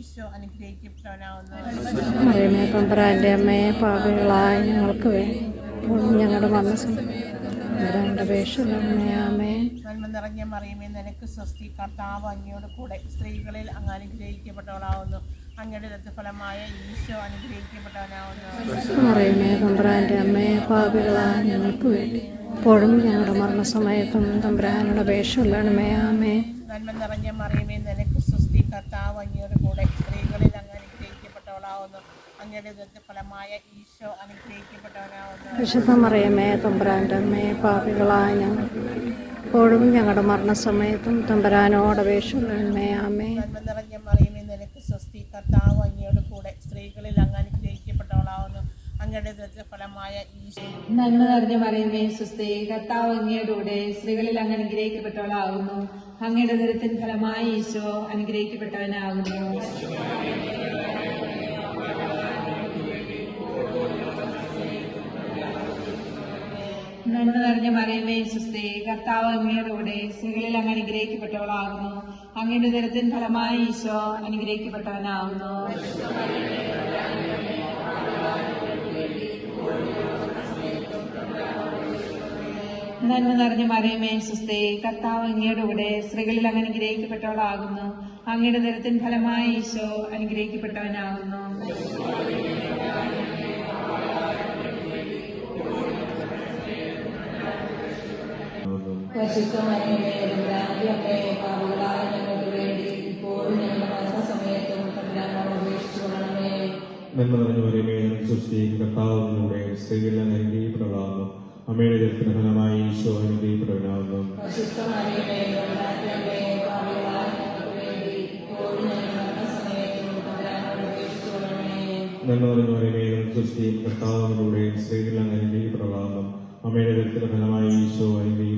ഈശോ അനുഗ്രഹിക്കപ്പെട്ടവനാവുന്നു. മറിയമേ തമ്പുരാന്റെ അമ്മയെ, പാപികളായ ഞങ്ങൾക്ക് വേണ്ടി ഞങ്ങളുടെ മരണസമയത്ത് അപേക്ഷയുള്ളവനേ. ആമേൻ. നന്മ നിറഞ്ഞ മറിയമേ, നിനക്ക് സ്വസ്തി, കർത്താവ് അങ്ങയോട് കൂടെ, സ്ത്രീകളിൽ അങ്ങ് അനുഗ്രഹിക്കപ്പെട്ടവളാവുന്നു. അങ്ങയുടെ രക്തഫലമായ ഈശോ അനുഗ്രഹിക്കപ്പെട്ടവനാവുന്നു. മറിയമേ തമ്പുരാന്റെ അമ്മയെ, പാപികളായ ഞങ്ങൾക്ക് വേണ്ടി ഇപ്പോഴും ഞങ്ങളുടെ മരണസമയത്തും തമ്പുരാനോട് അപേക്ഷയുള്ളവനേ. ആമേൻ. നന്മ നിറഞ്ഞ മറിയമേ, നിനക്ക് സ്വസ്തി, കർത്താവ് അങ്ങയോട് കൂടെ, സ്ത്രീകളിൽ അങ്ങ് അനുഗ്രഹിക്കപ്പെട്ടവളാവുന്നു. അങ്ങയുടെ രക്തഫലമായ ഈശോ അനുഗ്രഹിക്കപ്പെട്ടവനാവുന്നു. വിശുദ്ധ മറിയമേ തമ്പുരാന്റെ അമ്മയെ, പാപികളായ ഞങ്ങൾക്ക് വേണ്ടി ഇപ്പോഴും ഞങ്ങളുടെ മരണസമയത്തും തമ്പുരാനോട് അപേക്ഷയുള്ളവനേ. ആമേൻ. നന്മ നിറഞ്ഞ മറിയമേ, നിനക്ക് സ്വസ്തി, കർത്താവ് അങ്ങയോട് കൂടെ, സ്ത്രീകളിൽ അങ്ങ് അനുഗ്രഹിക്കപ്പെട്ടവളാവുന്നു. അങ്ങയുടെ രക്തഫലമായ ഈശോ. നന്മ നിറഞ്ഞ മറിയമേ, സ്വസ്തി, കർത്താവ് അങ്ങയുടെ കൂടെ, സ്ത്രീകളിൽ അങ്ങ് അനുഗ്രഹിക്കപ്പെട്ടവളാകുന്നു. അങ്ങയുടെ ഉദരത്തിൻ ഫലമായ ഈശോ അനുഗ്രഹിക്കപ്പെട്ടവനാകുന്നു. നന്മ നിറഞ്ഞ മറിയമേ, സ്വസ്തി, കർത്താവ് അങ്ങയുടെ കൂടെ, സ്ത്രീകളിൽ അങ്ങ് അനുഗ്രഹിക്കപ്പെട്ടവളാകുന്നു. അങ്ങയുടെ ഉദരത്തിൻ ഫലമായ ഈശോ അനുഗ്രഹിക്കപ്പെട്ടവനാകുന്നു. നന്മ നിറഞ്ഞ മറിയമേ, സ്വസ്തി, കർത്താവ് അങ്ങയുടെ കൂടെ, സ്ത്രീകളിൽ അങ്ങ് അനുഗ്രഹിക്കപ്പെട്ടവളാകുന്നു. അങ്ങയുടെ ഉദരത്തിൻ ഫലമായ ഈശോ അനുഗ്രഹിക്കപ്പെട്ടവനാകുന്നു. പരിശുദ്ധ മറിയമേ, തമ്പുരാന്റെ അമ്മേ, പാപികളായ ഞങ്ങൾക്ക് വേണ്ടി ഇപ്പോഴും ഞങ്ങളുടെ മരണസമയത്തും തമ്പുരാനോട് അപേക്ഷിച്ചുകൊള്ളണമേ. നന്മ നിറഞ്ഞ മറിയമേ, സ്വസ്തി, കർത്താവ് അങ്ങയുടെ കൂടെ, സ്ത്രീകളിൽ അങ്ങ് അനുഗ്രഹിക്കപ്പെട്ടവളാകുന്നു. അങ്ങയുടെ ഉദരത്തിൻ ഫലമായ ഈശോ അനുഗ്രഹിക്കപ്പെട്ടവനാകുന്നു. പരിശുദ്ധ മറിയമേ, തമ്പുരാന്റെ അമ്മേ, പാപികളായ ഞങ്ങൾക്ക് വേണ്ടി ഇപ്പോഴും ഞങ്ങളുടെ മരണസമയത്തും തമ്പുരാനോട് അപേക്ഷിച്ചുകൊള്ളണമേ. നന്മ നിറഞ്ഞ മറിയമേ, സ്വസ്തി, കർത്താവ് അങ്ങയുടെ കൂടെ, സ്ത്രീകളിൽ അങ്ങ് അനുഗ്രഹിക്കപ്പെട്ടവളാകുന്നു. അങ്ങയുടെ ഉദരത്തിൻ ഫലമായ ഈശോ അനുഗ്രഹിക്കപ്പെട്ടവനാകുന്നു.